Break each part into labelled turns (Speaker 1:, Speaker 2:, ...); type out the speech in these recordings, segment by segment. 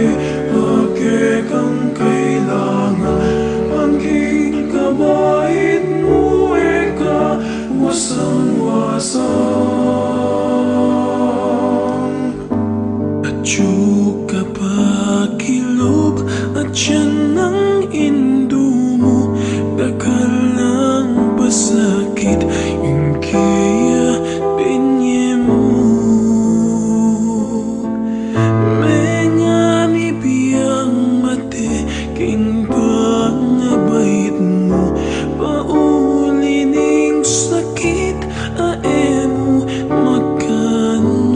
Speaker 1: ake kang kailangan. Pangking kabait mo eka wasang-wasang. At ka pakilob at yan ang indo mo. Dakal ng pasakit yung kaya binye mo. Mengani biyang mate king pangabait mo. Paulining sakit aemo magkano.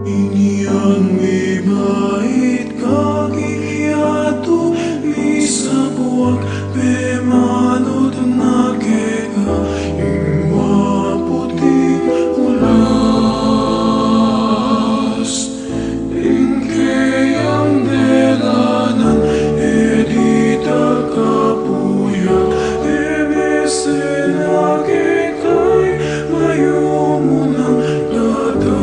Speaker 1: Iniyang may bait kagiyato misabuak pemanod na keka yung maputing ulas. Ingkayang delanan edita kapuyak ebese na kekay mayo mo ng dadas.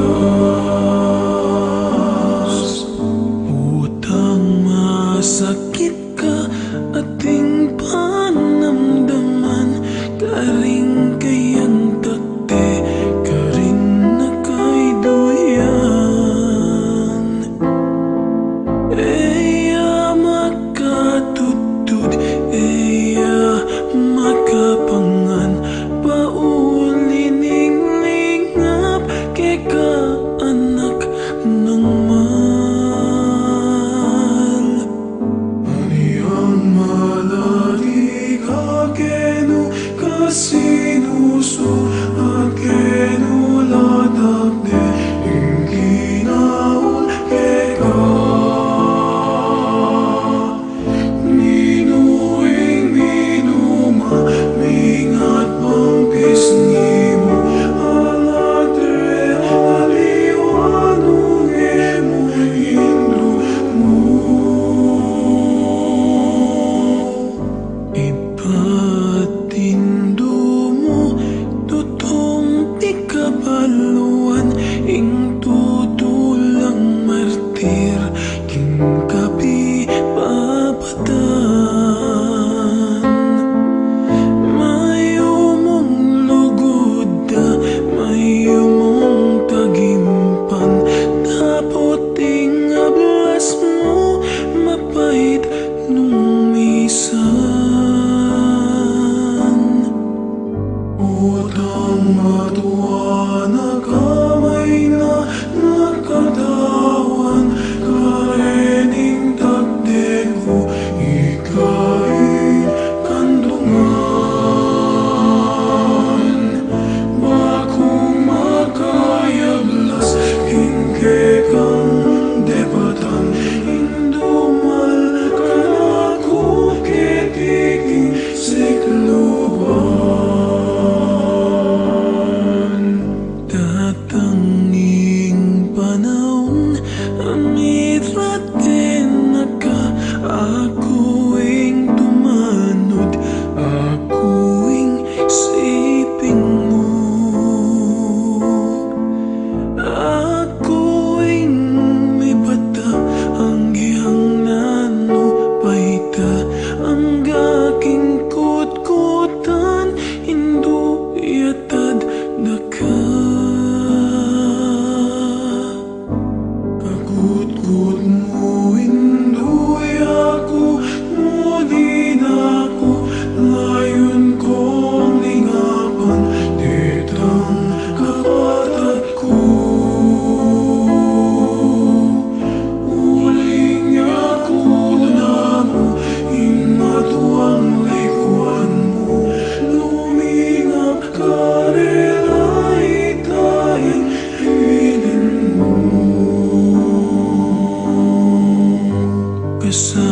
Speaker 1: Utang masakit ka ating panamdaman, karing kayang takte karin na kay duyan. Eya makatutod, eya makapangan, paulining lingap keka anak ng mahal. Aniyang malati kakeno kasinuso akeno latakde yung ginaon keka. Minuing minuma mingat pang pisngi mo. Alatre aliwanong emo hindu mo. Ipatindo mo tutong ikabaluan ing tutulang martir king kapi papatan. Mayo mong lugod da, mayo mong tagimpan, tapot ing ablas mo mapait nung misan. Utang matuwa na kamay na nakatawan, karening takde ko ikay kandungan. Bakong makayablas hingke kang debatan, indumal ka na ko ketiking sikluban. Tatanging panahon amiratin na ka, ako ing tumanod, ako ing siping mo. Ako ing may bata hanggang nano paita, ang gaking kutkutan hindu yatad daka. Kakutkut mo hinduy ako, muli na ako, layon kong lingapan, ditang kapatat ko. Uling ako na mo, ingatuang likuan mo, lumingap ka relay tayong hilin mo. Kasama